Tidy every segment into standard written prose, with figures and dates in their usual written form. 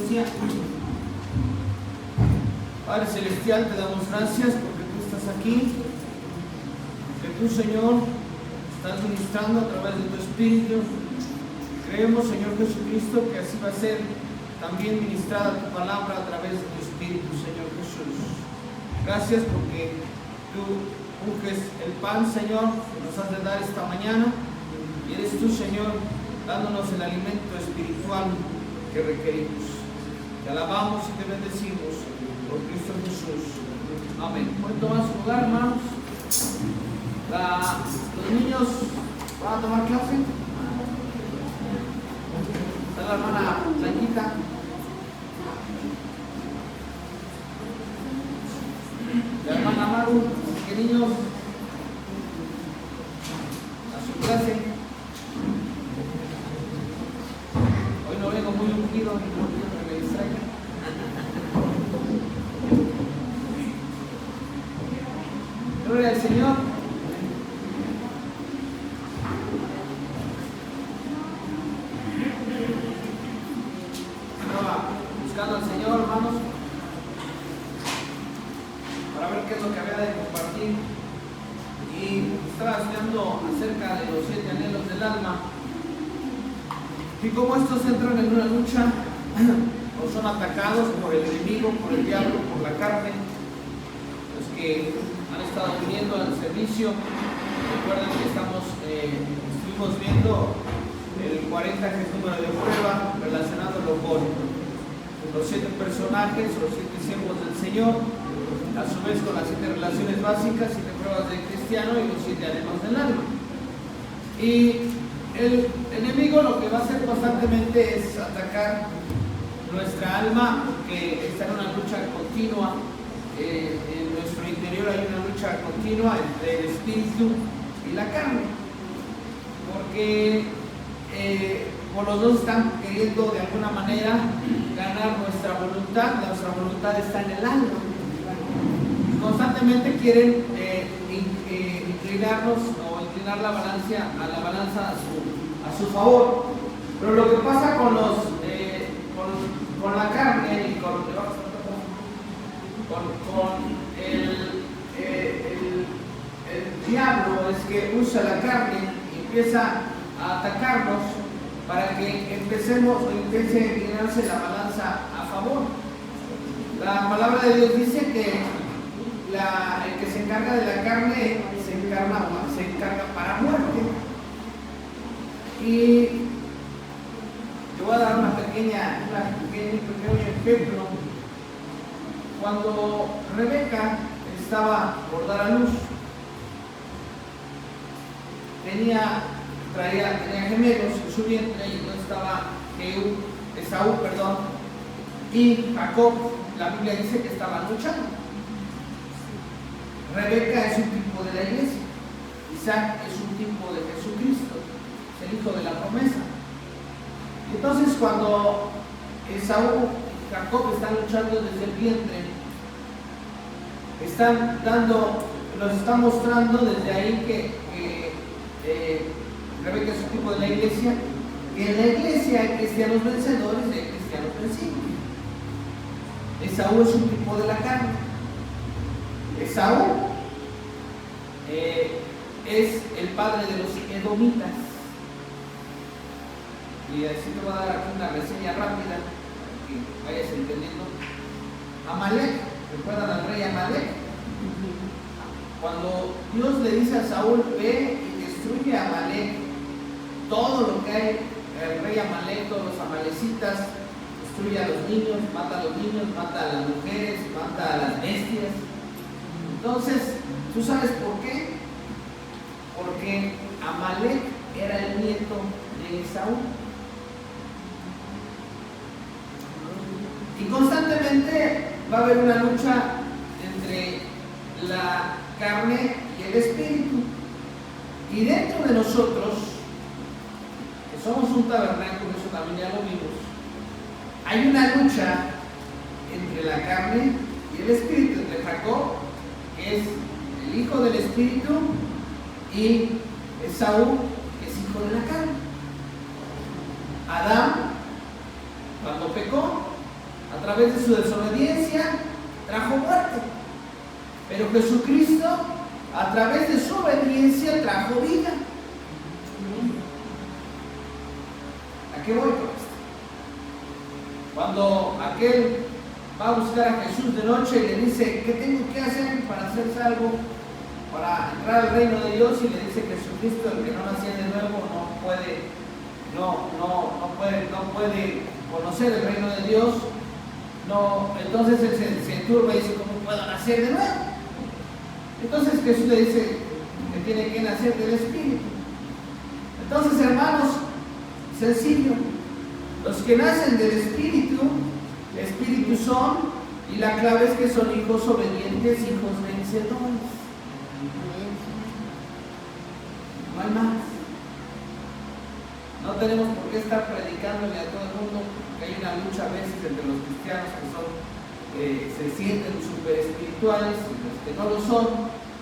iglesia. Padre Celestial, te damos gracias porque tú estás aquí, que tú, Señor, estás ministrando a través de tu Espíritu. Creemos, Señor Jesucristo, que así va a ser también ministrada tu palabra a través de tu Espíritu, Señor Jesús. Gracias porque tú unges el pan, Señor, que nos has de dar esta mañana, y eres tú, Señor, dándonos el alimento espiritual que requerimos. Te alabamos y te bendecimos por Cristo Jesús. Amén. Pueden tomar su lugar, hermanos. Los niños van a tomar clase. Está la hermana Blanquita. La hermana Maru, que niños a su clase. Hoy no vengo muy ungido, no quiero que me distraigan. Gloria al Señor. Estaba buscando al Señor, hermanos, para ver qué es lo que había de compartir, y estaba estudiando acerca de los 7 anhelos del alma y cómo estos entran en una lucha o son atacados por el enemigo, por el diablo, por la carne. Los que han estado viniendo al servicio recuerden que estuvimos viendo el 40, que es número de prueba, relacionándolo con los 7 personajes, los 7 siervos del Señor, a su vez con las 7 relaciones básicas, 7 pruebas del cristiano y los 7 anhelos del alma. Y el enemigo lo que va a hacer constantemente es atacar nuestra alma, porque está en una lucha continua. En nuestro interior hay una lucha continua entre el espíritu y la carne, porque por los dos están queriendo de alguna manera ganar nuestra voluntad. Nuestra voluntad está en el alma. Constantemente quieren inclinarnos o inclinar la balanza a su favor. Pero lo que pasa con la carne y con el diablo es que usa la carne y empieza a atacarnos para que empiece a inclinarse la balanza a favor. La palabra de Dios dice que el que se encarga de la carne se encarga para muerte. Y te voy a dar un pequeño ejemplo. Cuando Rebeca estaba por dar a luz, tenía gemelos en su vientre, y no estaba Esaú, y Jacob. La Biblia dice que estaban luchando. Rebeca es un tipo de la iglesia, Isaac es un tipo de Jesucristo, es el hijo de la promesa. Entonces, cuando Esaú y Jacob están luchando desde el vientre, nos están mostrando desde ahí que Rebeca es un tipo de la iglesia, que en la iglesia hay cristianos vencedores y hay cristianos vencidos. Esaú es un tipo de la carne. Esaú es el padre de los edomitas. Y así te voy a dar aquí una reseña rápida para que vayas entendiendo. Amalek, ¿recuerdan al rey Amalek? Cuando Dios le dice a Saúl, ve y destruye a Amalek, todo lo que hay, el rey Amalek, todos los amalecitas, destruye a los niños, mata a las mujeres, mata a las bestias. Entonces, ¿tú sabes por qué? Porque Amalek era el nieto de Esaú. Y constantemente va a haber una lucha entre la carne y el espíritu. Y dentro de nosotros, que somos un tabernáculo, eso también ya lo vimos, hay una lucha entre la carne y el espíritu, entre Jacob, que es el hijo del espíritu, y Esaú, que es hijo de la carne. Adán, cuando pecó, qué voy con esto? Cuando aquel va a buscar a Jesús de noche y le dice, ¿qué tengo que hacer para ser salvo? Para entrar al reino de Dios, y le dice que Jesucristo, el que no nació de nuevo, no puede conocer el reino de Dios. No, entonces él se turba y dice, ¿cómo puedo nacer de nuevo? Entonces Jesús le dice que tiene que nacer del Espíritu. Entonces, hermanos, sencillo, los que nacen del Espíritu son, y la clave es que son hijos obedientes, hijos vencedores. No hay más. No tenemos por qué estar predicándole a todo el mundo, que hay una lucha a veces entre los cristianos que se sienten súper espirituales y los que no lo son,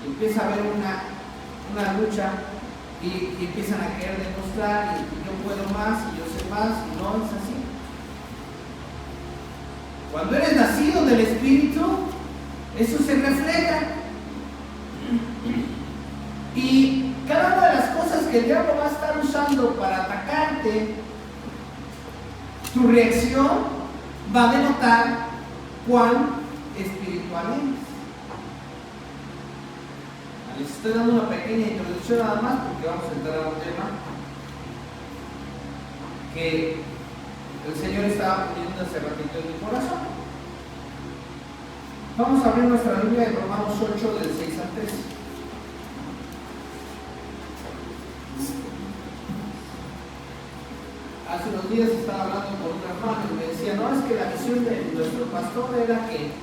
y empieza a haber una lucha y empiezan a querer demostrar, y yo puedo más, y yo sé más, y no es así. Cuando eres nacido del Espíritu, eso se refleja. Y cada una de las cosas que el diablo va a estar usando para atacarte, tu reacción va a denotar cuán espiritual eres. Les estoy dando una pequeña introducción nada más, porque vamos a entrar a un tema que el Señor estaba poniendo hace ratito en mi corazón. Vamos a abrir nuestra Biblia en Romanos 8, del 6 al 13. Hace unos días estaba hablando con un hermano y me decía, no, es que la misión de nuestro pastor era que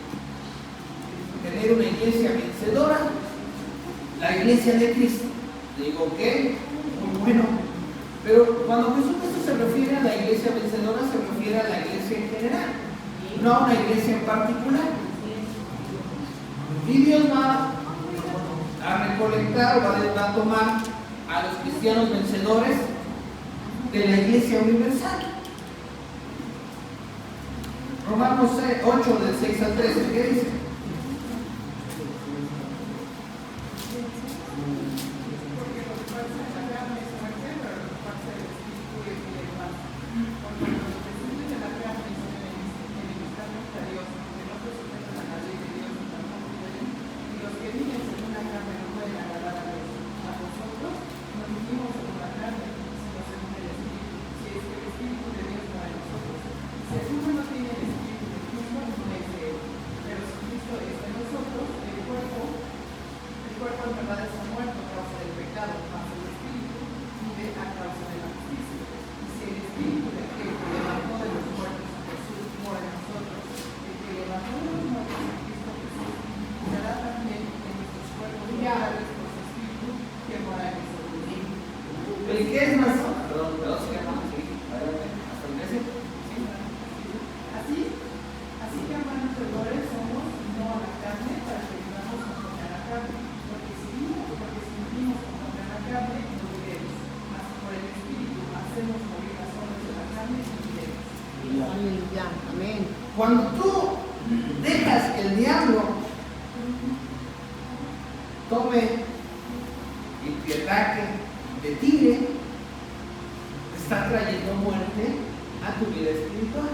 tener una iglesia vencedora, la iglesia de Cristo. Le digo, ok, muy bueno. Pero cuando Jesucristo se refiere a la iglesia vencedora, se refiere a la iglesia en general, no a una iglesia en particular. Y Dios va a recolectar o va a tomar a los cristianos vencedores de la iglesia universal. Romanos 8, del 6 al 13, ¿qué dice? Cuando tú dejas que el diablo tome y te ataque, te tire, te está trayendo muerte a tu vida espiritual.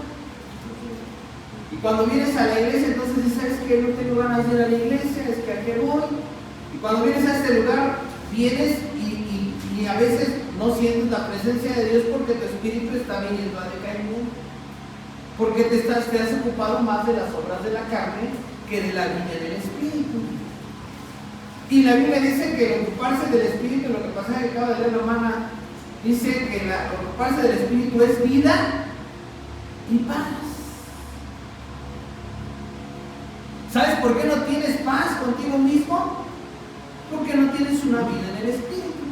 Y cuando vienes a la iglesia, entonces dices, ¿sabes qué? No tengo ganas de ir a la iglesia, es que a qué voy. Y cuando vienes a este lugar, vienes y a veces no sientes la presencia de Dios porque tu espíritu está viniendo a decaimiento. Porque te has ocupado más de las obras de la carne que de la vida del Espíritu. Y la Biblia dice que el ocuparse del Espíritu, lo que pasa es que acaba de leer la hermana, dice que el ocuparse del Espíritu es vida y paz. ¿Sabes por qué no tienes paz contigo mismo? Porque no tienes una vida en el Espíritu.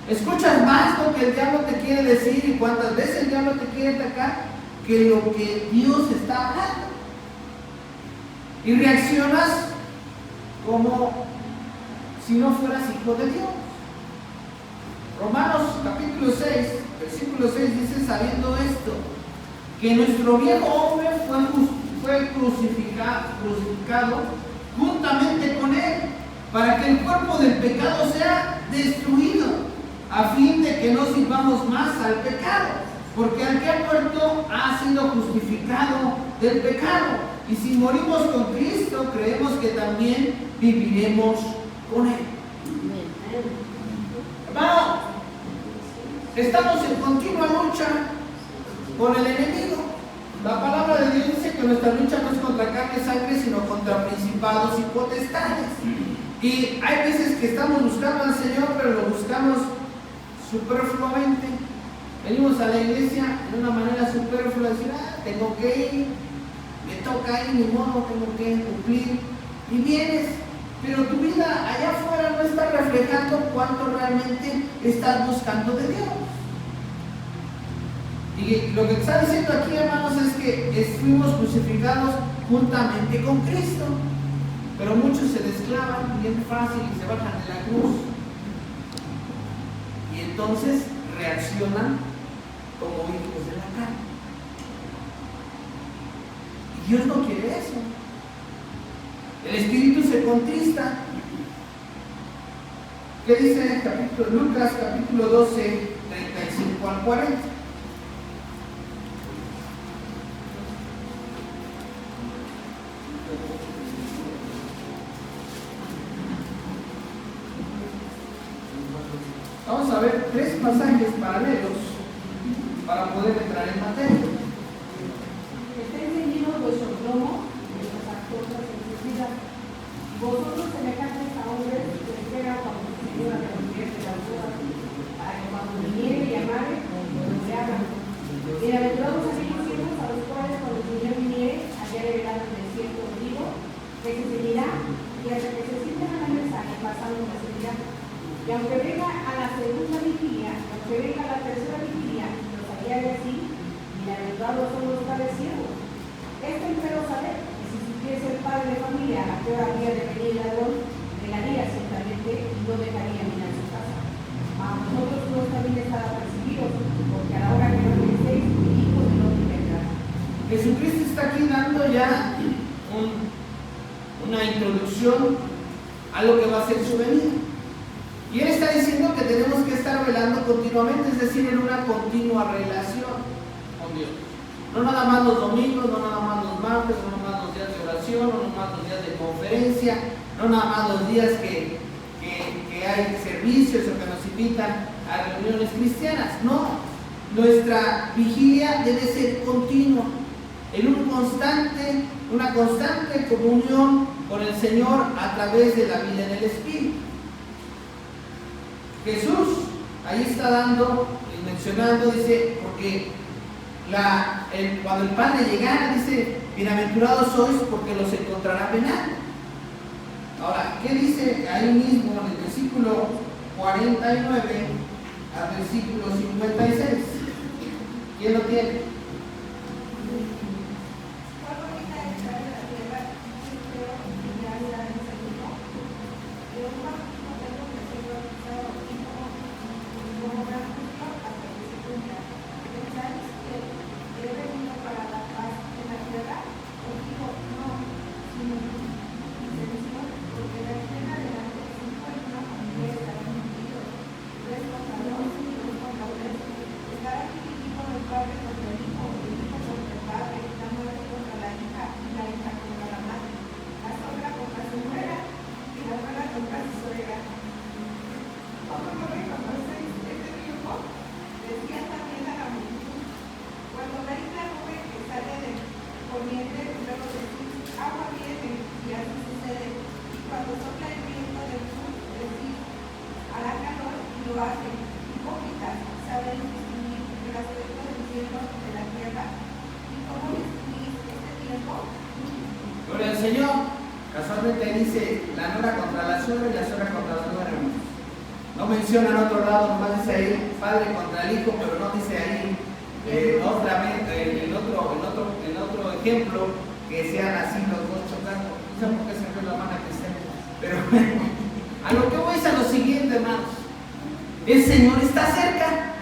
Escuchas más lo que el diablo te quiere decir y cuántas veces el diablo te quiere atacar que lo que Dios está hablando. Y reaccionas como si no fueras hijo de Dios. Romanos capítulo 6, versículo 6 dice, sabiendo esto, que nuestro viejo hombre fue crucificado juntamente con él, para que el cuerpo del pecado sea destruido, a fin de que no sirvamos más al pecado. Porque al que ha muerto ha sido justificado del pecado. Y si morimos con Cristo, creemos que también viviremos con Él. Hermano, estamos en continua lucha con el enemigo. La palabra de Dios dice que nuestra lucha no es contra carne y sangre, sino contra principados y potestades. Y hay veces que estamos buscando al Señor, pero lo buscamos superfluamente. Venimos a la iglesia de una manera superflua, decir, tengo que ir, me toca ir, ni modo, tengo que cumplir. Y vienes, pero tu vida allá afuera no está reflejando cuánto realmente estás buscando de Dios. Y lo que está diciendo aquí, hermanos, es que fuimos crucificados juntamente con Cristo. Pero muchos se desclavan bien fácil y se bajan de la cruz. Y entonces reaccionan como hijos de la carne. Y Dios no quiere eso. El espíritu se contrista. ¿Qué dice Lucas capítulo 12, 35 al 40? Vamos a ver 3 pasajes paralelos para poder entrar en materia. Estén ceñidos vuestros lomos de las cosas en su vida. Vosotros semejantes a hombres que esperan cuando el Señor le convierte la boda, para que cuando viniere y llamare, lo hagan. Bienaventurados aquellos siervos a los cuales cuando el Señor viniere, hallare velado en el desierto, digo, que se ceñirá y hasta que se sienten a la mesa y pasando la seguridad. Y aunque venga a la segunda vigilia, aunque venga a la tercera vigilia, los hallare así, bienaventurados son los tales siervos. Esto empero saber que si supiese el padre de familia a qué hora había de venir el ladrón, velaría ciertamente y no dejaría mirar su casa. A vosotros no también estar apercibidos, porque a la hora que no penséis, el Hijo del Hombre vendrá. Jesucristo está aquí dando ya una introducción a lo que va a ser su venida. Y Él está diciendo que tenemos que estar velando continuamente, es decir, en una continua relación con Dios. No nada más los domingos, no nada más los martes, no nada más los días de oración, no nada más los días de conferencia, no nada más los días que hay servicios o que nos invitan a reuniones cristianas. No, nuestra vigilia debe ser continua, en una constante comunión con el Señor a través de la vida en el Espíritu. Jesús ahí está dando y mencionando, dice, porque cuando el Padre llegara, dice, bienaventurados sois porque los encontrará penando. Ahora, ¿qué dice ahí mismo en el versículo 49 al versículo 56? ¿Quién lo tiene? Gloria al Señor. Casualmente ahí dice la nora contra la suegra y la suegra contra la nuera. No menciona en otro lado, nomás dice ahí padre contra el hijo, pero no dice ahí otra vez, en otro ejemplo que sean así los dos chocando. No sé por qué se fue la mano que sea. Pero a lo que voy es a lo siguiente, hermanos. El Señor está cerca.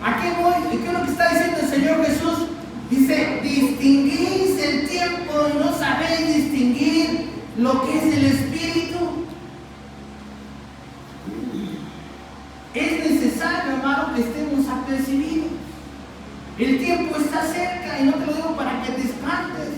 ¿A qué voy? ¿Y qué es lo que está diciendo el Señor Jesús? Dice, distinguís el tiempo y no sabéis distinguir lo que es el Espíritu. Es necesario, hermano, que estemos está cerca, y no te lo digo para que te espantes,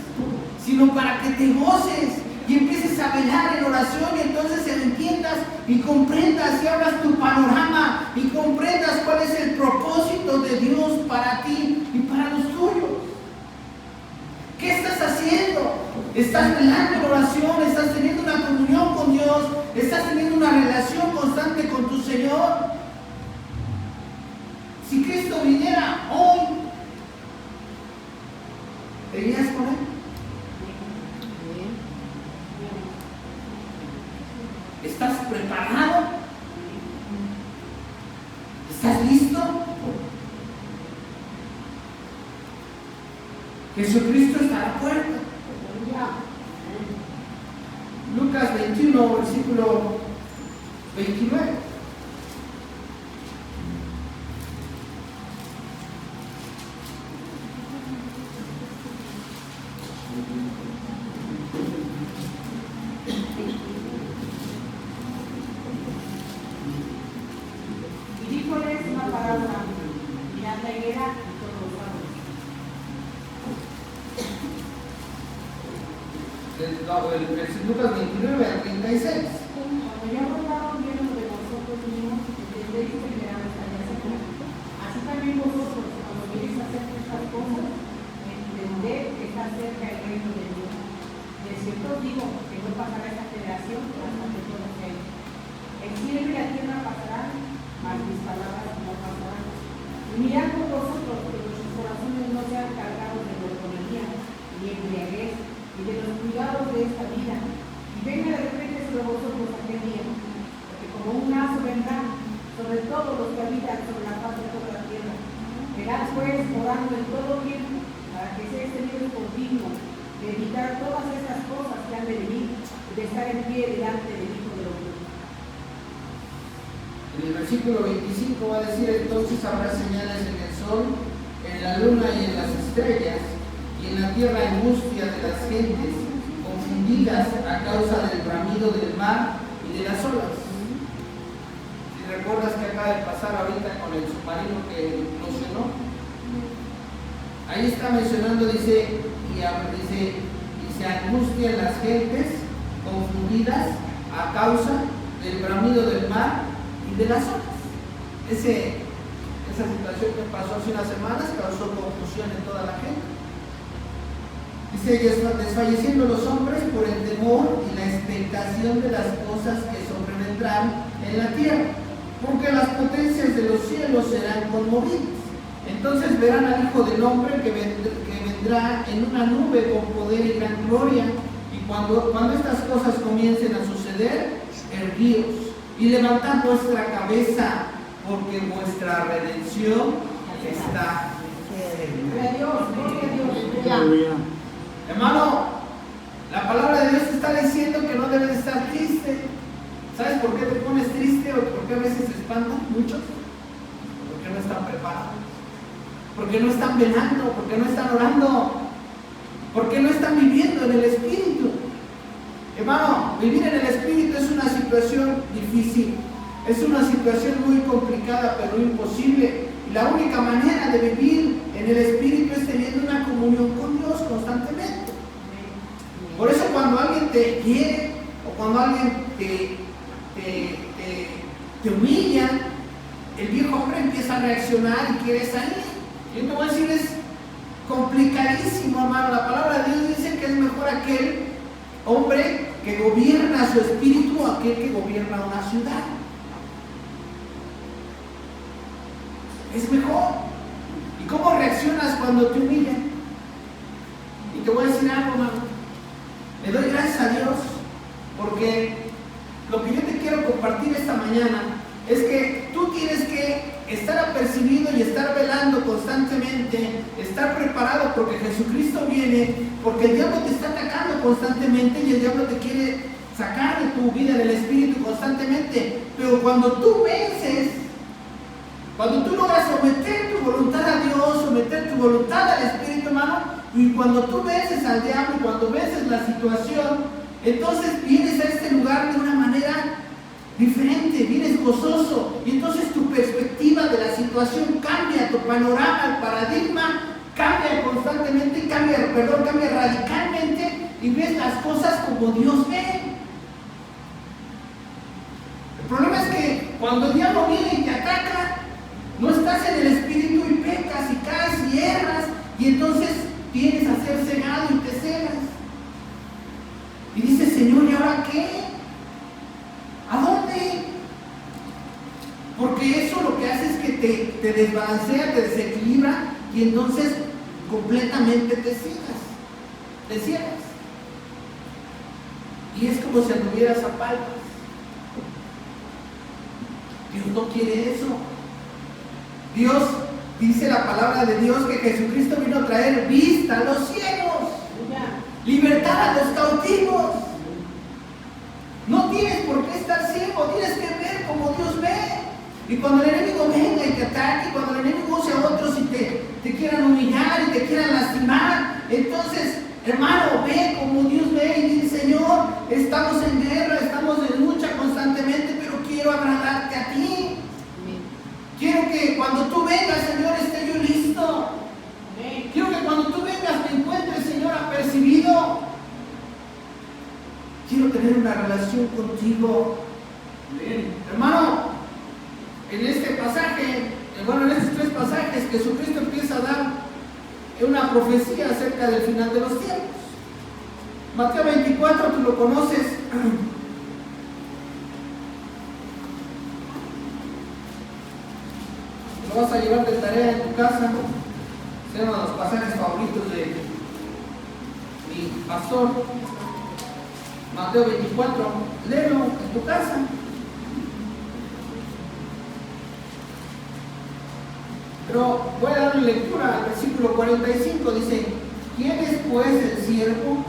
sino para que te goces y empieces a velar en oración, y entonces entiendas y comprendas y abras tu panorama y comprendas cuál es el propósito de Dios para ti y para los tuyos. ¿Qué estás haciendo? ¿Estás velando en oración? ¿Estás teniendo una comunión con Dios? ¿Estás teniendo una relación constante con tu Señor? Si Cristo viniera hoy, ¿te irías con Él? ¿Estás preparado? ¿Estás listo? Jesucristo está a la puerta. Lucas 21, versículo 29. Y díjoles una parábola, mirad la higuera y todos los árboles. Lucas 29 al 36. Cuando ya brotaron bien de vosotros mismos, entendéis que el verano estaría cerca. Así también vosotros, cuando viereis hacer estas cosas, entended que está cerca el reino de Dios. De cierto os digo que no pasará esta generación hasta que todo sea hecho. El cielo y la tierra pasarán, mas mis palabras no pasarán. Y mirad por vosotros que vuestros corazones no sean cargados de glotonería, ni embriaguez, y de los cuidados de esta vida, y venga de repente sobre vosotros aquel día, porque como un lazo vendrá sobre todos los que habitan sobre la faz de toda la tierra. Verás pues orando en todo tiempo, para que seáis tenidos por dignos de evitar todas estas cosas que han de venir, y de estar en pie delante del Hijo del Hombre. En el versículo 25 va a decir: entonces habrá señales en el sol, en la luna y en las estrellas, y en la tierra angustia de las gentes, confundidas a causa del bramido del mar y de las olas. Si recuerdas que acaba de pasar ahorita con el submarino que implosionó, ahí está mencionando, dice angustia en las gentes, confundidas a causa del bramido del mar y de las olas. Esa situación que pasó hace unas semanas causó confusión en toda la gente. Dice: desfalleciendo los hombres por el temor y la expectación de las cosas que sobrevendrán en la tierra, porque las potencias de los cielos serán conmovidas. Entonces verán al Hijo del Hombre que vendrá en una nube con poder y gran gloria. Y cuando estas cosas comiencen a suceder, erguíos y levantad vuestra cabeza, porque vuestra redención está cerca. Gloria a Dios, gloria a Dios. Hermano, la palabra de Dios está diciendo que no debes estar triste. ¿Sabes por qué te pones triste o por qué a veces se espantan muchos? Porque no están preparados, porque no están velando, porque no están orando, porque no están viviendo en el Espíritu. Hermano, vivir en el Espíritu es una situación difícil, es una situación muy complicada, pero imposible. Y la única manera de vivir en el Espíritu es teniendo una comunión con Dios constantemente. Por eso cuando alguien te quiere o cuando alguien te humilla, el viejo hombre empieza a reaccionar y quiere salir. Yo te voy a decir, es complicadísimo, hermano. La palabra de Dios dice que es mejor aquel hombre que gobierna su espíritu a aquel que gobierna una ciudad. Es mejor. ¿Y cómo reaccionas cuando te humillan? Y te voy a decir algo, hermano. Le doy gracias a Dios porque lo que yo te quiero compartir esta mañana es que tú tienes que estar apercibido y estar velando constantemente, estar preparado porque Jesucristo viene, porque el diablo te está atacando constantemente y el diablo te quiere sacar de tu vida en el Espíritu constantemente. Pero cuando tú vences, cuando tú logras someter tu voluntad a Dios, someter tu voluntad al Espíritu, hermano, y cuando tú vences al diablo, y cuando vences la situación, entonces vienes a este lugar de una manera diferente, vienes gozoso, y entonces tu perspectiva de la situación cambia, tu panorama, el paradigma cambia constantemente, cambia radicalmente y ves las cosas como Dios ve. El problema es que cuando el diablo viene y te ataca, no estás en el espíritu y pecas y caes y erras, y entonces vienes a ser cegado y te cegas. Y dices, Señor, ¿y ahora qué? ¿A dónde? Porque eso lo que hace es que te desbalancea, te desequilibra, y entonces completamente te ciegas. Y es como si anduvieras a palmas. Dios no quiere eso. Dios, dice la palabra de Dios, que Jesucristo vino a traer vista a los ciegos, libertad a los cautivos. No tienes por qué estar ciego, tienes que ver como Dios ve. Y cuando el enemigo venga y te ataque, y cuando el enemigo use a otros y te quieran humillar y te quieran lastimar, entonces, hermano, ve como Dios ve y dice, Señor, estamos en guerra, estamos en lucha constantemente, pero quiero agradarte a ti. Quiero que cuando tú vengas, Señor, esté yo listo. Quiero que cuando tú vengas me encuentres, Señor, apercibido. Quiero tener una relación contigo. Hermano, en este pasaje, en estos 3 pasajes, Jesucristo empieza a dar una profecía acerca del final de los tiempos. Mateo 24, tú lo conoces. Lo vas a llevar de tarea en tu casa. Es uno de los pasajes favoritos de mi pastor. Mateo 24, léelo en tu casa. Pero voy a darle lectura al versículo 45. Dice: ¿Quién es pues el siervo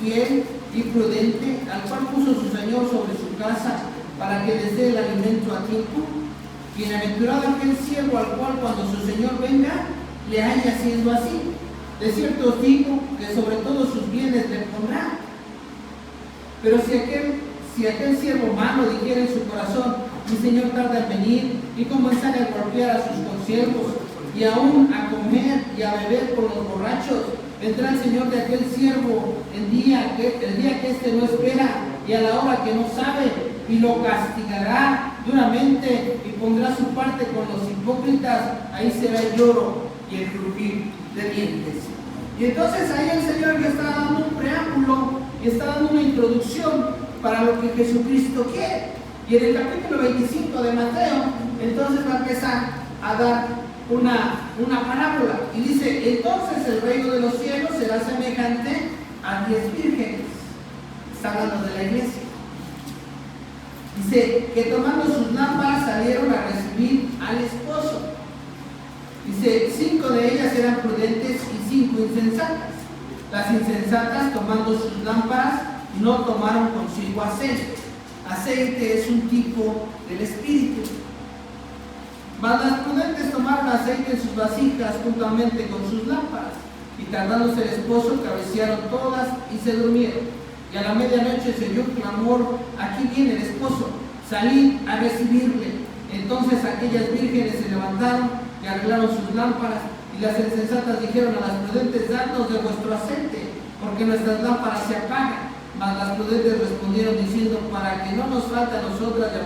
fiel y prudente, al cual puso su Señor sobre su casa para que les dé el alimento a tiempo? Bienaventurado aquel siervo al cual cuando su Señor venga le haya haciendo así. De cierto os digo que sobre todos sus bienes le pondrá. Pero si aquel siervo malo dijera en su corazón: mi Señor tarda en venir, y comenzar a golpear a sus consiervos, y aún a comer y a beber con los borrachos, vendrá el Señor de aquel siervo el día que éste no espera y a la hora que no sabe, y lo castigará duramente y pondrá su parte con los hipócritas. Ahí será el lloro y el crujir de dientes. Y entonces ahí el Señor ya está dando un preámbulo y está dando una introducción para lo que Jesucristo quiere. Y en el capítulo 25 de Mateo, entonces va a empezar a dar una parábola. Y dice: entonces el reino de los cielos será semejante a 10 vírgenes. Está hablando de la iglesia. Dice que tomando sus lámparas salieron a recibir al esposo. Dice: 5 de ellas eran prudentes y 5 insensatas. Las insensatas, tomando sus lámparas, no tomaron consigo aceite. Aceite es un tipo del espíritu. Mas las prudentes tomaron aceite en sus vasijas juntamente con sus lámparas, y tardándose el esposo, cabecearon todas y se durmieron. Y a la medianoche se oyó un clamor: aquí viene el esposo, salid a recibirle. Entonces aquellas vírgenes se levantaron y arreglaron sus lámparas, y las insensatas dijeron a las prudentes: dadnos de vuestro aceite, porque nuestras lámparas se apagan. Mas las prudentes respondieron diciendo: para que no nos falte a nosotras y a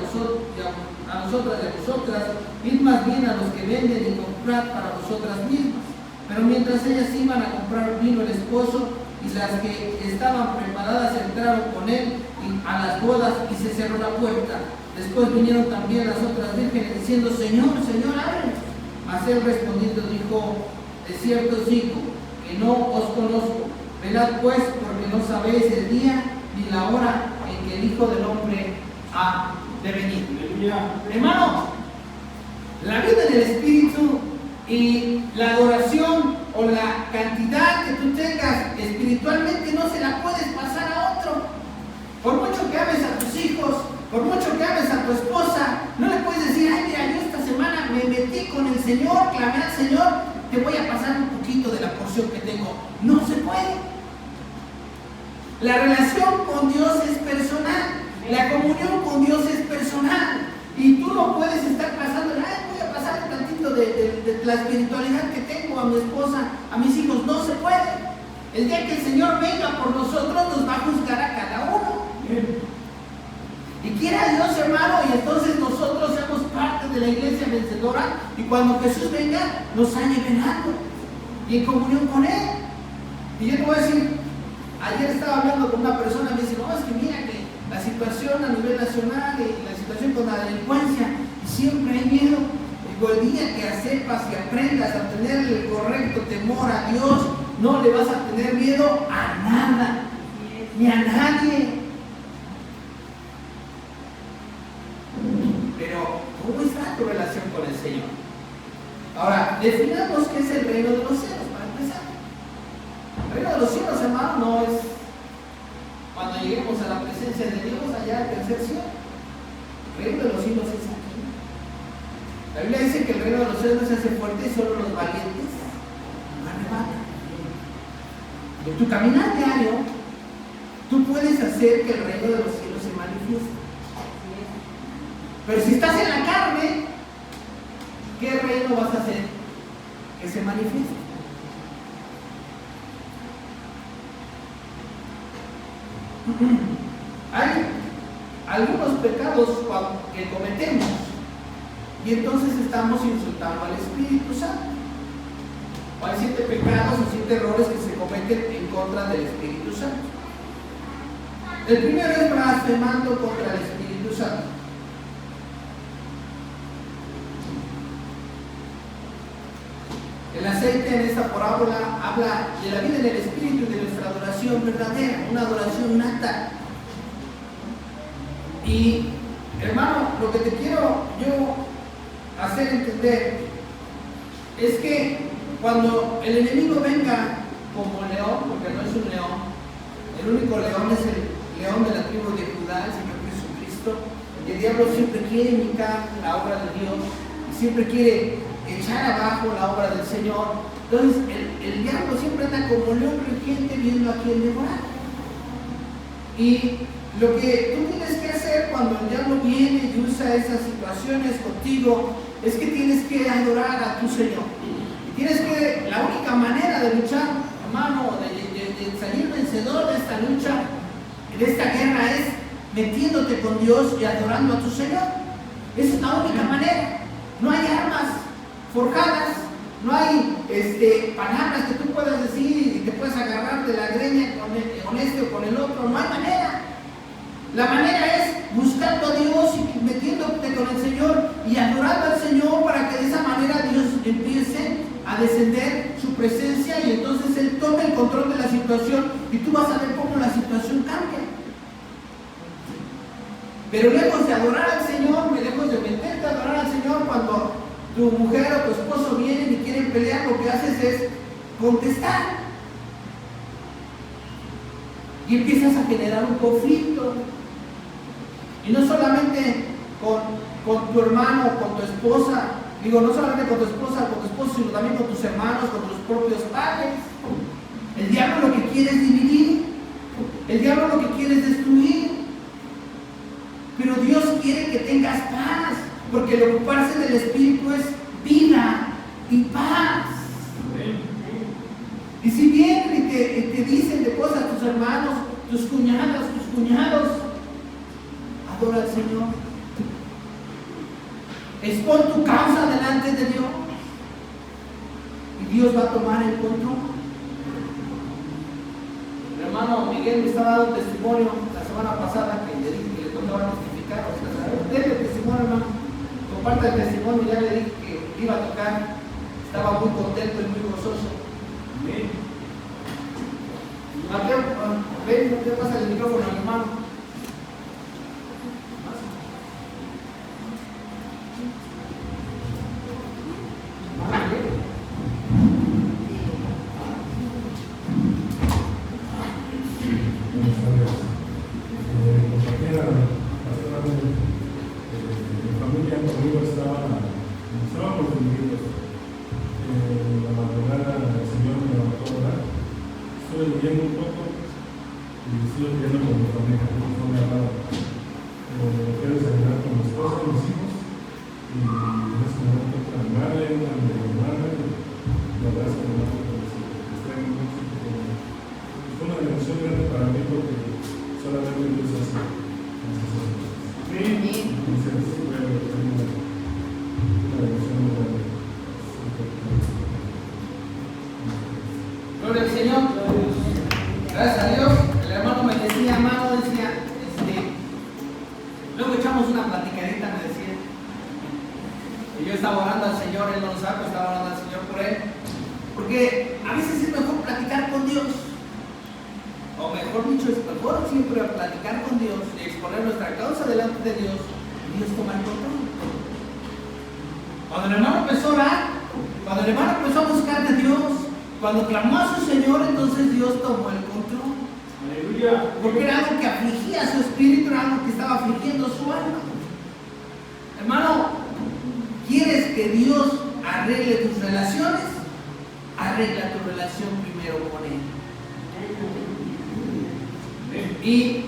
vosotras, id más bien a los que venden y comprad para vosotras mismas. Pero mientras ellas iban a comprar vino el esposo, y las que estaban preparadas entraron con él a las bodas, y se cerró la puerta. Después vinieron también las otras vírgenes diciendo: Señor, Señor, ábrenos. Mas él respondiendo dijo: de cierto os digo que no os conozco. Velad pues, porque no sabéis el día ni la hora en que el Hijo del Hombre ha de venir. Hermano, la vida en el Espíritu y la adoración o la cantidad que tú tengas espiritualmente no se la puedes pasar a otro. Por mucho que ames a tus hijos, por mucho que ames a tu esposa, no le puedes decir: ay, mira, yo esta semana me metí con el Señor, clamé al Señor, te voy a pasar un poquito de la porción que tengo. No se puede. La relación con Dios es personal. La comunión con Dios es personal. Y tú no puedes estar pasando: ay, voy a pasar tantito poquito de la espiritualidad que tengo, a mi esposa, a mis hijos. No se puede. El día que el Señor venga por nosotros, nos va a juzgar a cada uno. Y quiera Dios, hermano, y entonces nosotros somos parte de la iglesia vencedora, y cuando Jesús venga, nos halle velando y en comunión con Él. Y yo te voy a decir, ayer estaba hablando con una persona, me dice, no, es que mira que la situación a nivel nacional y la situación con la delincuencia, y siempre hay miedo. Digo, el día que sepas y aprendas a tener el correcto temor a Dios, no le vas a tener miedo a nada, ni a nadie. Pero, ¿cómo está tu relación con el Señor? Ahora, definamos qué es el reino de los cielos, para empezar. El reino de los cielos, hermano, no es cuando lleguemos a la presencia de Dios allá en tercer cielo. El reino de los cielos es aquí. La Biblia dice que el reino de los cielos se hace fuerte y solo los valientes lo arrebatan. En tu caminar diario, tú puedes hacer que el reino de los cielos se manifieste. Pero si estás en la carne, ¿qué reino vas a hacer que se manifieste? Hay algunos pecados que cometemos y entonces estamos insultando al Espíritu Santo. Hay 7 pecados o 7 errores que se cometen en contra del Espíritu Santo. El primero es blasfemando contra el Espíritu Santo. El aceite en esta parábola habla de la vida en el Espíritu y de nuestra adoración verdadera, una adoración nata. Y, hermano, lo que te quiero yo hacer entender es que cuando el enemigo venga como león, porque no es un león, el único león es el león de la tribu de Judá, el Señor Jesucristo, y el diablo siempre quiere imitar la obra de Dios y siempre quiere echar abajo la obra del Señor. Entonces el diablo siempre anda como león rugiente viendo a quién devorar. Y lo que tú tienes que hacer cuando el diablo viene y usa esas situaciones contigo es que tienes que adorar a tu Señor. Y tienes que, la única manera de luchar, hermano, de salir vencedor de esta lucha, de esta guerra, es metiéndote con Dios y adorando a tu Señor. Esa es la única manera. No hay armas forjadas, no hay palabras que tú puedas decir y te puedas agarrar de la greña con este o con el otro. No hay manera. La manera es buscando a Dios y metiéndote con el Señor y adorando al Señor, para que de esa manera Dios empiece a descender su presencia y entonces Él tome el control de la situación y tú vas a ver cómo la situación cambia. Pero lejos de adorar al Señor, lejos de meterte a adorar al Señor, cuando tu mujer o tu esposo vienen y quieren pelear, lo que haces es contestar. Y empiezas a generar un conflicto. Y no solamente con tu hermano, con tu esposa, no solamente con tu esposa, con tu esposo, sino también con tus hermanos, con tus propios padres. El diablo lo que quiere es dividir. El diablo lo que quiere es destruir. Pero Dios quiere que tengas paz, porque el ocuparse del Espíritu es vida y paz. Y si vienen y te dicen de cosas tus hermanos, tus cuñadas, tus cuñados, adora al Señor. Expon tu causa delante de Dios y Dios va a tomar el control. El hermano Miguel me estaba dando testimonio la semana pasada que le dije que le tocaba testificar. O sea, denle el testimonio, hermano. Comparte el testimonio. Ya le dije que iba a tocar. Estaba muy contento y muy gozoso. Amén. Mateo, ven, ¿qué pasa el micrófono, hermano? Quiero celebrar con mi esposa y mis hijos, y en este momento con mi madre, Señor. Gracias a Dios. El hermano me decía, luego echamos una platicadita, me decía. Y yo estaba orando al Señor, él no lo sabe, estaba orando al Señor por él. Porque a veces es mejor platicar con Dios. O mejor dicho, es mejor siempre platicar con Dios y exponer nuestra causa delante de Dios. Y Dios toma el control. Cuando el hermano empezó a orar, cuando el hermano empezó a buscar de Dios, cuando clamó a su Señor, entonces Dios tomó el control. Aleluya. Porque era algo que afligía a su espíritu, era algo que estaba afligiendo su alma. Hermano, ¿quieres que Dios arregle tus relaciones? Arregla tu relación primero con Él. ¿Y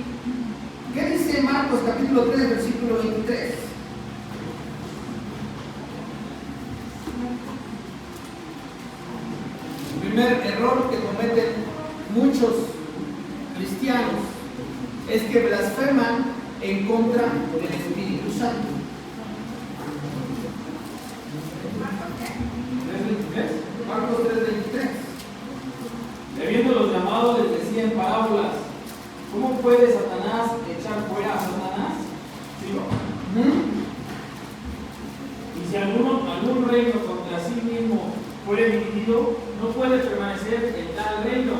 qué dice Marcos capítulo 3, versículo 23? El primer error que cometen muchos cristianos es que blasfeman en contra del Espíritu Santo. Marcos 3:23. Habiéndolos llamado, les decía en parábolas: ¿cómo puede Satanás echar fuera a Satanás? ¿Sí, no? Y si algún reino contra sí mismo fuere dividido, no puede permanecer en tal reino.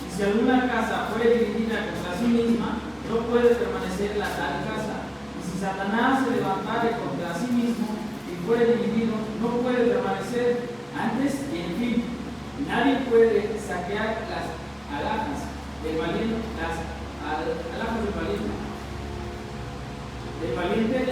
Y si alguna casa fuere dividida contra sí misma, no puede permanecer la tal casa. Y si Satanás se levantare contra sí mismo y fuere dividido, no puede permanecer. Antes y en fin, nadie puede saquear las alhajas del valiente,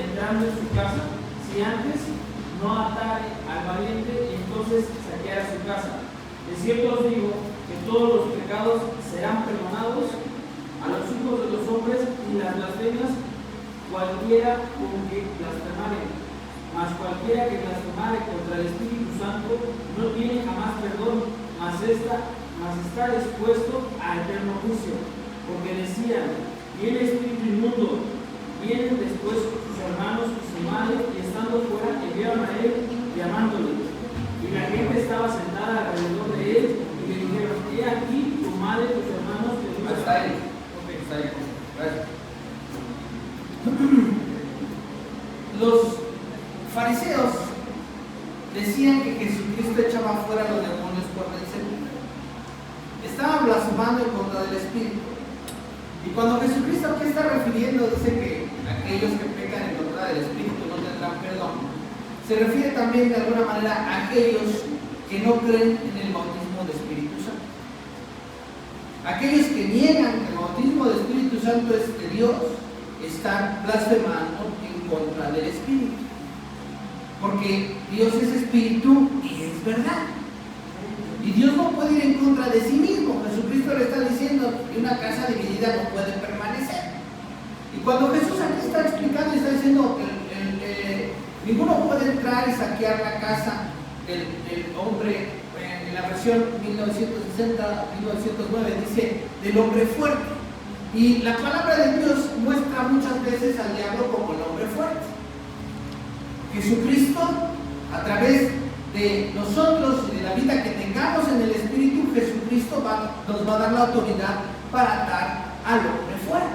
entrando en su casa, si antes no atare al valiente y entonces saqueara su casa. De cierto os digo que todos los pecados serán perdonados a los hijos de los hombres y las blasfemias cualquiera con que blasfemaren. Mas cualquiera que blasfemare contra el Espíritu Santo no tiene jamás perdón, mas está dispuesto a eterno juicio. Porque decían: viene espíritu inmundo, vienen después sus hermanos y su madre, y estando fuera enviaron a él llamándole. Y la gente estaba sentada alrededor de él y le dijeron: he aquí tu madre y tus hermanos te digan. Hasta ahí. Está ahí. Gracias. Los fariseos decían que Jesucristo echaba fuera a los demonios por Beelzebub. Estaban blasfemando en contra del Espíritu. Y cuando Jesucristo aquí está refiriendo, dice que aquellos que pecan en contra del Espíritu no tendrán perdón. Se refiere también de alguna manera a aquellos que no creen en el bautismo del Espíritu Santo. Aquellos que niegan que el bautismo del Espíritu Santo es de Dios, están blasfemando en contra del Espíritu. Porque Dios es Espíritu y es verdad. Y Dios no puede ir en contra de sí mismo. Jesucristo le está diciendo que una casa dividida no puede permanecer. Y cuando Jesús aquí está explicando y está diciendo que ninguno puede entrar y saquear la casa del hombre, en la versión 1960-1909 dice del hombre fuerte. Y la palabra de Dios muestra muchas veces al diablo como el hombre fuerte. Jesucristo, a través de nosotros y de la vida que tengamos en el Espíritu, Jesucristo nos va a dar la autoridad para atar al hombre fuerte.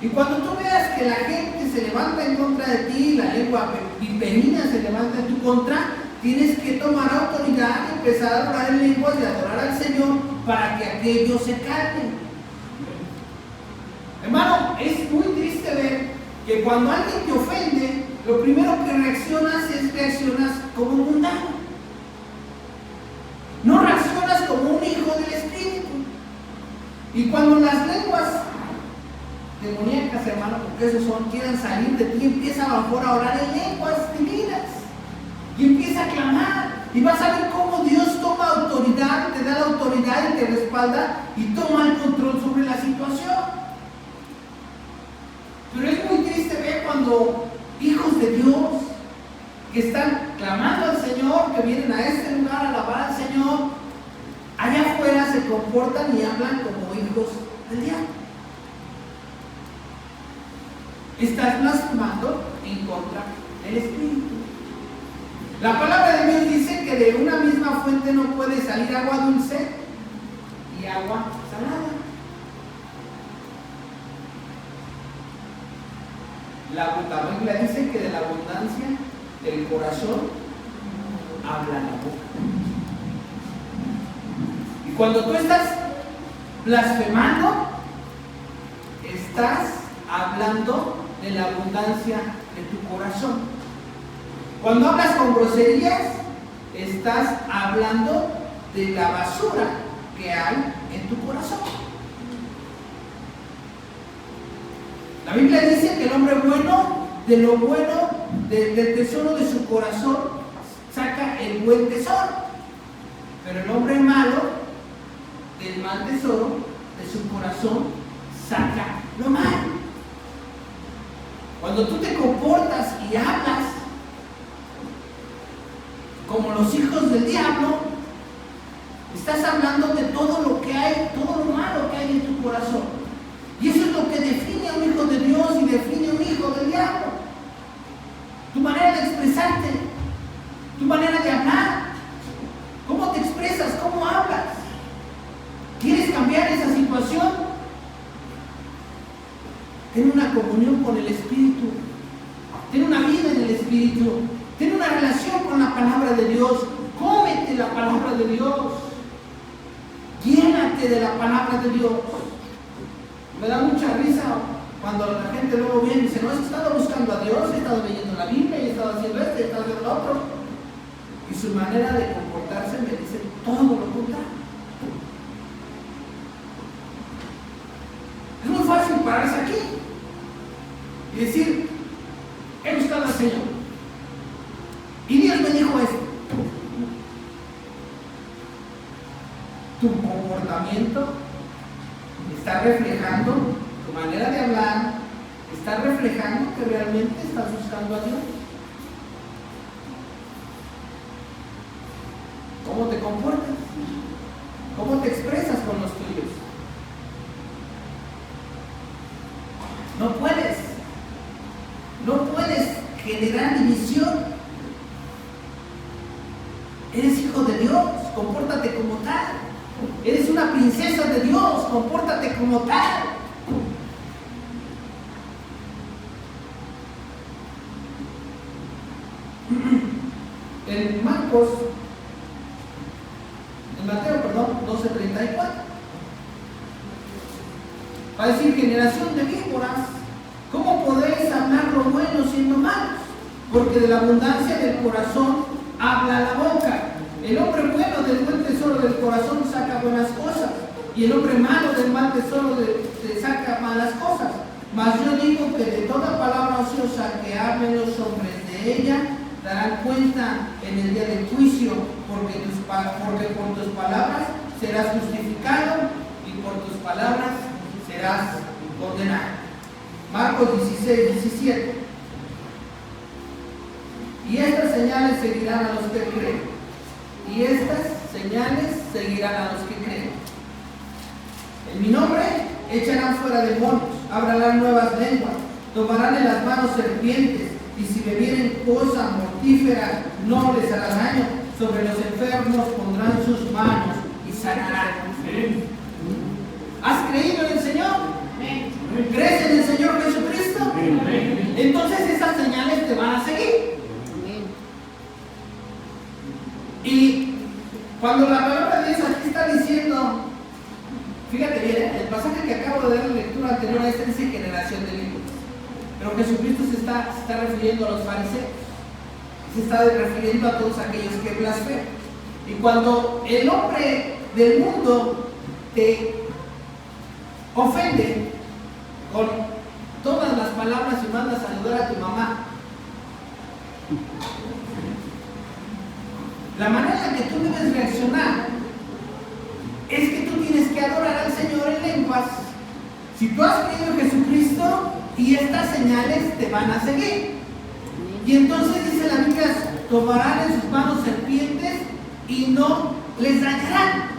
Y cuando tú veas que la gente se levanta en contra de ti, la lengua viperina se levanta en tu contra, tienes que tomar autoridad y empezar a orar en lenguas y adorar al Señor para que aquello se calme. Hermano, es muy triste ver que cuando alguien te ofende, lo primero que reaccionas como un mundano. No reaccionas como un hijo del Espíritu. Y cuando las lenguas demoníacas, hermano, porque esos son, quieran salir de ti, empieza a lo mejor a orar en lenguas divinas. Y empieza a clamar. Y vas a ver cómo Dios toma autoridad, te da la autoridad y te respalda y toma el control sobre la situación. Pero es muy triste ver cuando hijos de Dios que están clamando al Señor, que vienen a este lugar a alabar al Señor, allá afuera se comportan y hablan como hijos del diablo. Estás blasfemando en contra del Espíritu. La palabra de Dios dice que de una misma fuente no puede salir agua dulce y que agua salada. La Biblia dice que de la abundancia del corazón habla la boca. Y cuando tú estás blasfemando, estás hablando de la abundancia de tu corazón. Cuando hablas con groserías, estás hablando de la basura que hay en tu corazón. La Biblia dice que el hombre bueno, de lo bueno, del tesoro de su corazón, saca el buen tesoro. Pero el hombre malo, del mal tesoro de su corazón, saca lo malo. Cuando tú te comportas y hablas como los hijos del diablo, estás hablando de todo lo que hay, todo lo malo que hay en tu corazón. Y eso es lo que define a un hijo de Dios y define a un hijo del diablo. Tu manera de expresarte, tu manera de hablar, cómo te expresas, cómo hablas. ¿Quieres cambiar esa situación? Ten una comunión con el Espíritu, ten una vida en el Espíritu, ten una relación con la palabra de Dios, cómete la palabra de Dios, llénate de la palabra de Dios. Me da mucha risa cuando la gente luego viene y dice, no, he estado buscando a Dios, he estado leyendo la Biblia, he estado haciendo esto, he estado haciendo lo otro. Y su manera de comportarse me dice todo lo contrario. Es muy fácil pararse aquí y decir, he buscado al Señor. Y Dios me dijo esto. Tu comportamiento está reflejando, tu manera de hablar, está reflejando que realmente estás buscando a Dios. ¿Cómo te comportas? ¿Cómo te expresas con los tuyos? No puedes generar división. Eres hijo de Dios, compórtate como tal. Eres una princesa de Dios, compórtate como tal. En Mateo 12:34 va a decir, generación de víboras, ¿cómo podéis hablar lo bueno siendo malos? Porque de la abundancia del corazón habla la boca. El hombre bueno del buen tesoro del corazón saca buenas cosas, y el hombre malo del mal tesoro saca malas cosas. Mas yo digo que de toda palabra ociosa que hablen los hombres de ella, darán cuenta en el día del juicio, porque por tus palabras serás justificado y por tus palabras serás condenado. Marcos 16:17. Y estas señales seguirán a los que creen. Y estas señales seguirán a los que creen. En mi nombre echarán fuera demonios, hablarán nuevas lenguas, tomarán en las manos serpientes, y si bebieren cosa mortífera no les hará daño. Sobre los enfermos pondrán sus manos y sanarán. ¿Has creído en el Señor? ¿Crees en el Señor Jesucristo? Entonces esas señales te van a seguir. Y cuando la palabra de Dios aquí está diciendo, fíjate bien, el pasaje que acabo de dar en la lectura anterior a esta dice generación de víboras. Pero Jesucristo se está refiriendo a los fariseos, se está refiriendo a todos aquellos que blasfeman. Y cuando el hombre del mundo te ofende con todas las palabras y manda a saludar a tu mamá, la manera en que tú debes reaccionar es que tú tienes que adorar al Señor en lenguas. Si tú has creído en Jesucristo, y estas señales te van a seguir. Y entonces dice la Biblia, tomarán en sus manos serpientes y no les dañarán.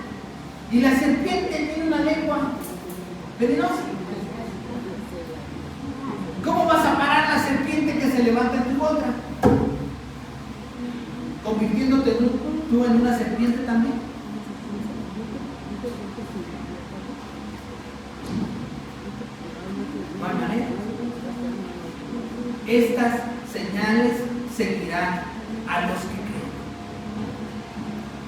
Y la serpiente tiene una lengua venenosa. ¿Cómo vas a parar la serpiente que se levanta en tu contra? Convirtiéndote tú en una serpiente también. estas señales seguirán a los que creen.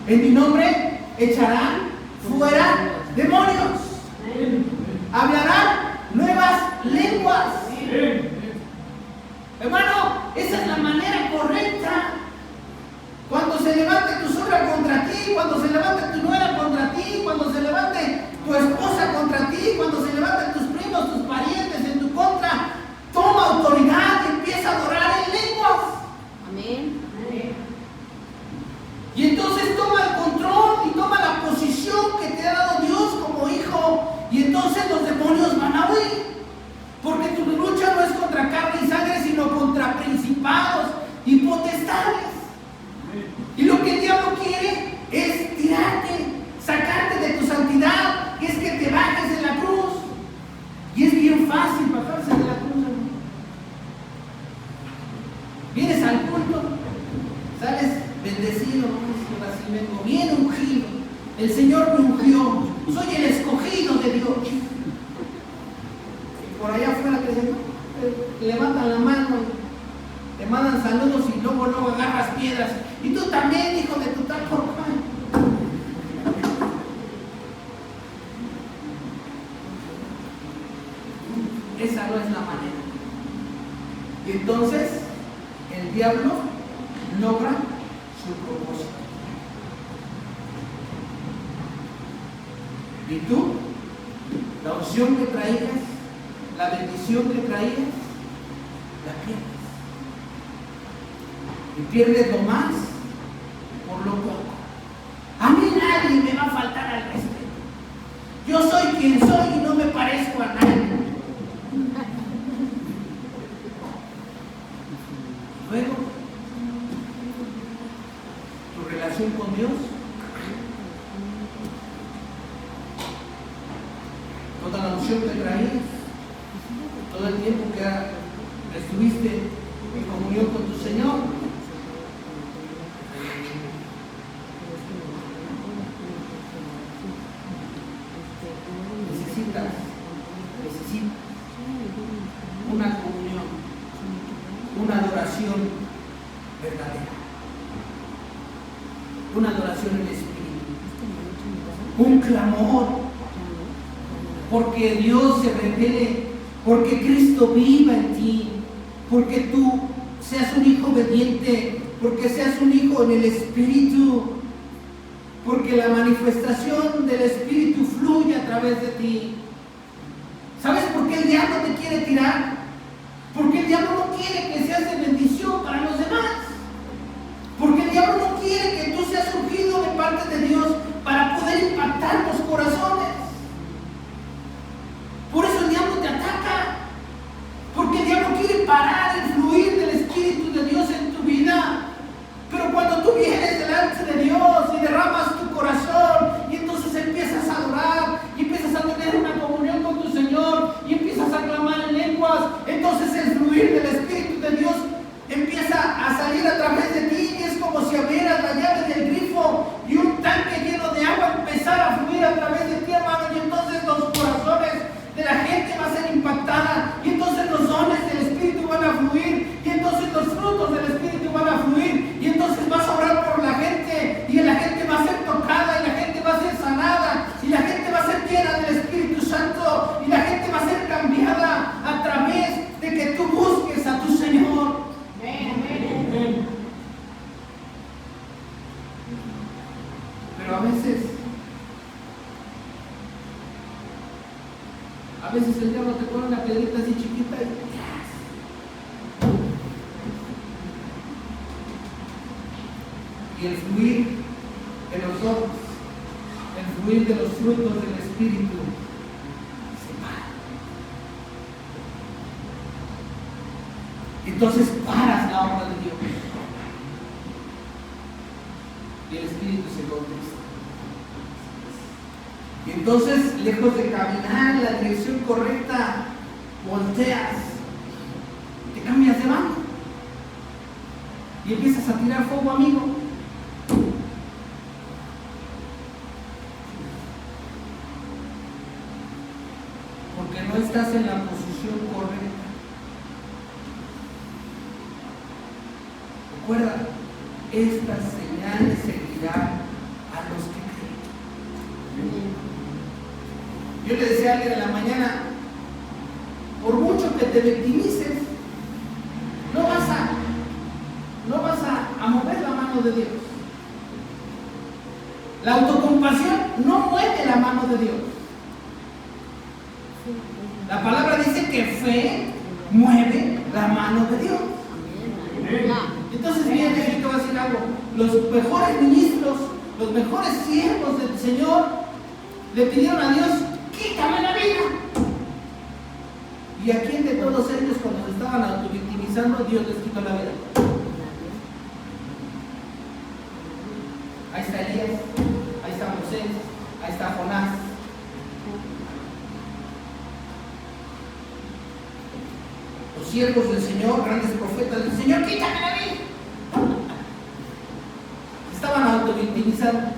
En mi nombre echarán fuera demonios. Hablarán nuevas lenguas. Hermano, esa es la manera correcta. Cuando se levante tu suegra contra ti, cuando se levante tu nuera contra ti, cuando se levante tu esposa contra ti, cuando se levanten tus primos, tus parientes en tu contra, toma autoridad y empieza a adorar en lenguas. Amén. Y entonces toma el control y toma la posición que te ha dado Dios como hijo. Y entonces los demonios van a huir. Porque tu lucha no es contra carne y sangre, sino contra principados y potestades. Y lo que el diablo quiere es tirarte, sacarte de tu santidad, es que te bajes de la cruz. Y es bien fácil bajarse de la cruz, hermano. Vienes al culto, sales bendecido, ahora sí vengo bien ungido. El Señor me ungió, soy el escogido de Dios. Y por allá afuera te levantan la mano, te mandan saludos y luego agarras piedras. Y tú también, hijo de tu tal por cual. Esa no es la manera. Y entonces el diablo logra su propósito. Y tú, la unción que traías, la bendición que traías, la pierdes. Y pierdes lo más por lo poco. A mí nadie me va a faltar al respeto. Yo soy quien soy y no me parezco a nadie. Luego, tu relación con Dios, toda la unción que traías, todo el tiempo que estuviste en comunión con tu Señor, necesitas una comunión, una adoración verdadera, una adoración en espíritu, un clamor, porque Dios se revele, porque Cristo viva en ti, porque tú seas un hijo obediente, porque seas un hijo en el espíritu, porque la manifestación del espíritu fluye a través de ti. ¿Sabes por qué el diablo te quiere tirar? Porque el diablo no quiere que seas de bendición para los demás. Porque el diablo no quiere que tú seas ungido de parte de Dios para poder impactar los corazones. Por eso el diablo te ataca. Porque el diablo quiere parar el fluir del Espíritu de Dios en tu vida. Pero cuando tú vienes delante de Dios y derramas tu corazón y entonces empiezas a adorar y empiezas a tener una comunión con tu Señor y empiezas a clamar en lenguas, entonces el fluir del Espíritu de Dios empieza a salir a través de ti y es como si abrieras la llave del grifo y un tanque lleno de agua empezara a fluir a través de ti, hermano, y entonces los corazones de la gente va a ser impactada y entonces los dones del Espíritu van a fluir y entonces los frutos del Espíritu van a fluir y entonces vas a orar por la gente y la gente va a ser tocada y la gente va a ser sanada y la gente va a ser llena del Espíritu Santo y la gente va a ser cambiada a través de que tú busques a tu Señor. Amén. Pero a veces el diablo te pone una piedrita así chiquita y el fluir de los dones, el fluir de los frutos del Espíritu se para. Entonces paras la obra de Dios y el Espíritu se contrista. Y entonces, lejos de caminar en la dirección correcta, volteas, te cambias de bando y empiezas a tirar fuego, amigo. Porque no estás en la posición correcta. ayer en la mañana, por mucho que te victimices, no vas a mover la mano de Dios. La autocompasión no mueve la mano de Dios. La palabra dice que fe mueve la mano de Dios. Entonces viene y te voy a decir algo. Los mejores ministros, los mejores siervos del Señor le pidieron a Dios: quítame la vida. ¿Y a quién de todos ellos, cuando se estaban autovictimizando, Dios les quitó la vida? Ahí está Elías, ahí está Moisés, ahí está Jonás. Los siervos del Señor, grandes profetas del Señor: quítame la vida. Estaban autovictimizando.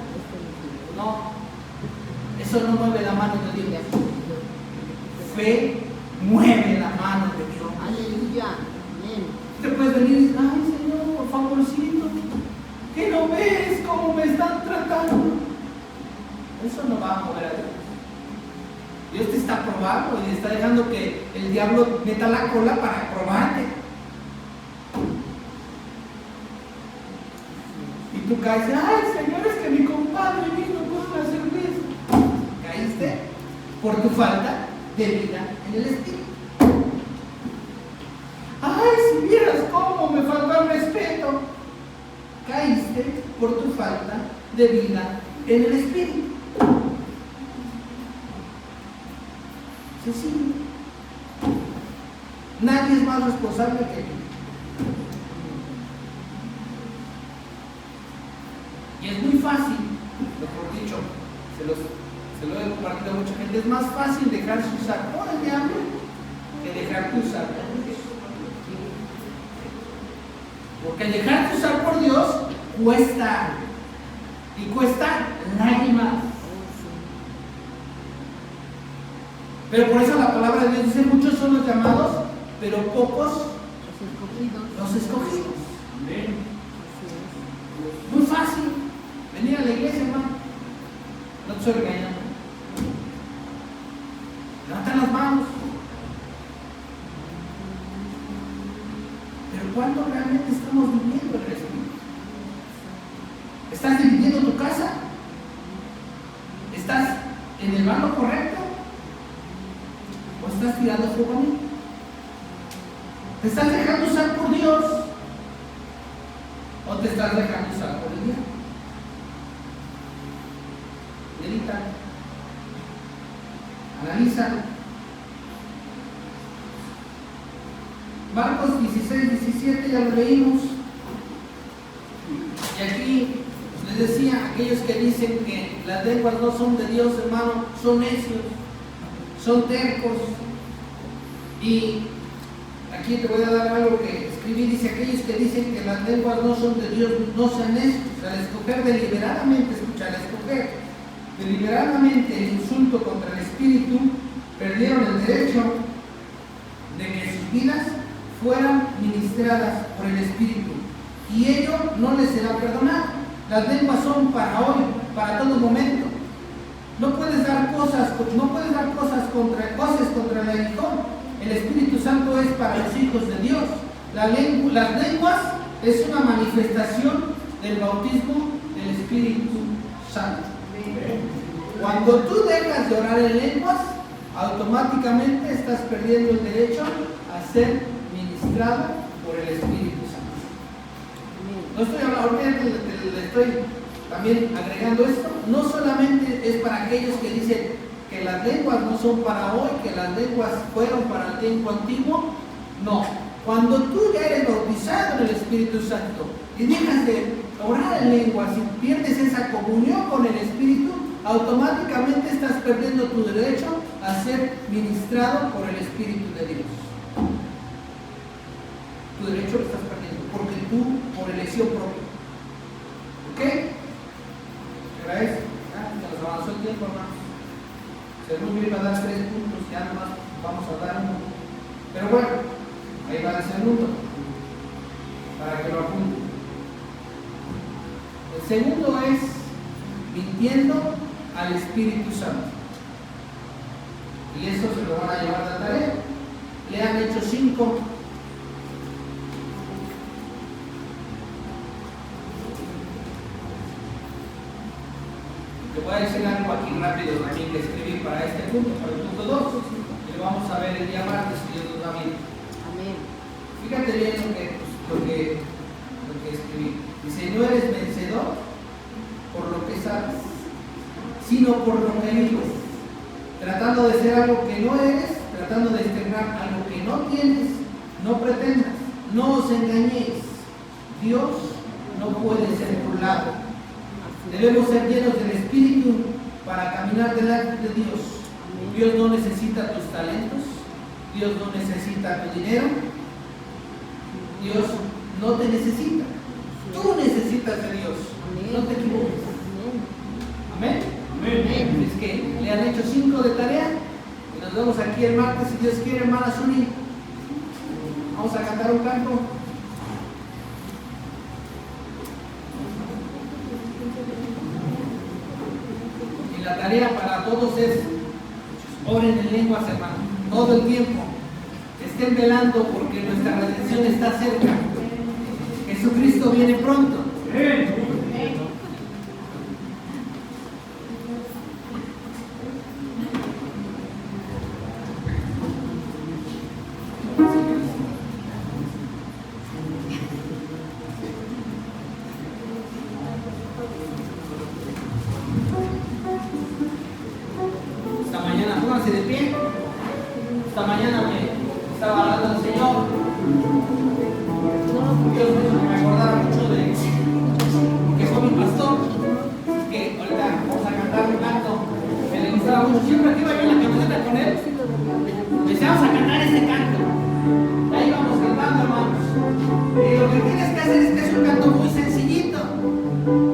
No, eso no mueve la mano de Dios. Fe mueve la mano de Dios. Aleluya. Te puedes venir y decir: ay, Señor, por favorcito, ¿qué no ves cómo me están tratando? Eso no va a mover a Dios. Dios te está probando y está dejando que el diablo meta la cola para probarte. Y tú caes: ay, Señor, es que mi compadre vino con una cerveza. Caíste por tu falta de vida en el espíritu. Ay, si vieras cómo me faltó el respeto. Caíste por tu falta de vida en el espíritu. Sencillo. Nadie es más responsable que tú. Y es muy fácil, mejor dicho, se lo he compartido a mucha gente, es más fácil dejarse usar por el diablo que dejarte usar por Dios. Porque el dejarte usar por Dios cuesta, y cuesta lágrimas. Pero por eso la palabra de Dios dice: muchos son los llamados, pero pocos los escogidos. Muy fácil venir a la iglesia, hermano. No te estoy regañando. Levantan las manos. Pero ¿cuánto realmente estamos viviendo el Espíritu? ¿Estás dividiendo tu casa? ¿Estás en el bando correcto? ¿O estás tirando fuego a mí? ¿Te estás dejando usar por Dios? ¿O te estás dejando usar por el diablo? Medita, analiza. Marcos 16:17 ya lo leímos. Y aquí les decía: aquellos que dicen que las lenguas no son de Dios, hermano, son necios, son tercos. Y aquí te voy a dar algo que escribí. Dice: aquellos que dicen que las lenguas no son de Dios, no sean necios. Al escoger deliberadamente, escucha, al escoger deliberadamente el insulto contra el Espíritu, perdieron el derecho de que sus vidas fueran ministradas por el Espíritu, y ello no les será perdonado. Las lenguas son para hoy, para todo momento. No puedes dar cosas contra el aguijón. El Espíritu Santo es para los hijos de Dios. Las lenguas es una manifestación del bautismo del Espíritu Santo. Cuando tú dejas de orar en lenguas, automáticamente estás perdiendo el derecho a ser ministrado por el Espíritu Santo. No estoy hablando, ahorita le estoy también agregando esto. No solamente es para aquellos que dicen que las lenguas no son para hoy, que las lenguas fueron para el tiempo antiguo. No, cuando tú ya eres bautizado en el Espíritu Santo y dejas de orar en lenguas y pierdes esa comunión con el Espíritu, automáticamente estás perdiendo tu derecho a ser ministrado por el Espíritu de Dios. Tu derecho lo estás perdiendo, porque tú, por elección propia. ¿Ok? ¿Agradezco? Nos avanzó el tiempo, hermanos. Según yo iba a dar 3 puntos, ya nomás vamos a dar uno. Pero bueno, ahí va el segundo, para que lo apunten. El segundo es mintiendo al Espíritu Santo. Y eso se lo van a llevar de tarea. Lean Hechos 5. Te voy a decir algo aquí rápido también que escribí para este punto, para el punto 2. Y lo vamos a ver el día martes, si Dios nos da bien. Amén. Fíjate bien lo que escribí. Dice, no eres vencedor por lo que sabes, sino por lo que vives. Tratando de ser algo que no eres, tratando de externar algo que no tienes, no pretendas, no os engañéis. Dios no puede ser burlado. Debemos ser llenos del Espíritu para caminar delante de Dios. Dios no necesita tus talentos, Dios no necesita tu dinero, Dios no te necesita. Tú necesitas de Dios. No te equivoques. Amén. Amén. Es que le han hecho 5 de tarea y nos vemos aquí el martes, si Dios quiere, hermana Zuni. Vamos a cantar un canto. Y la tarea para todos es: oren en lenguas, hermano, todo el tiempo. Estén velando porque nuestra redención está cerca. Jesucristo viene pronto. Esta mañana, pónganse de pie. Esta mañana me estaba hablando el Señor. Dios me acordaba mucho de que fue mi pastor, que ahorita vamos a cantar un canto que le gustaba mucho. Siempre que iba yo en la camioneta con él, empezamos a cantar este canto. Ahí vamos cantando, hermanos. Y lo que tienes que hacer es que es un canto muy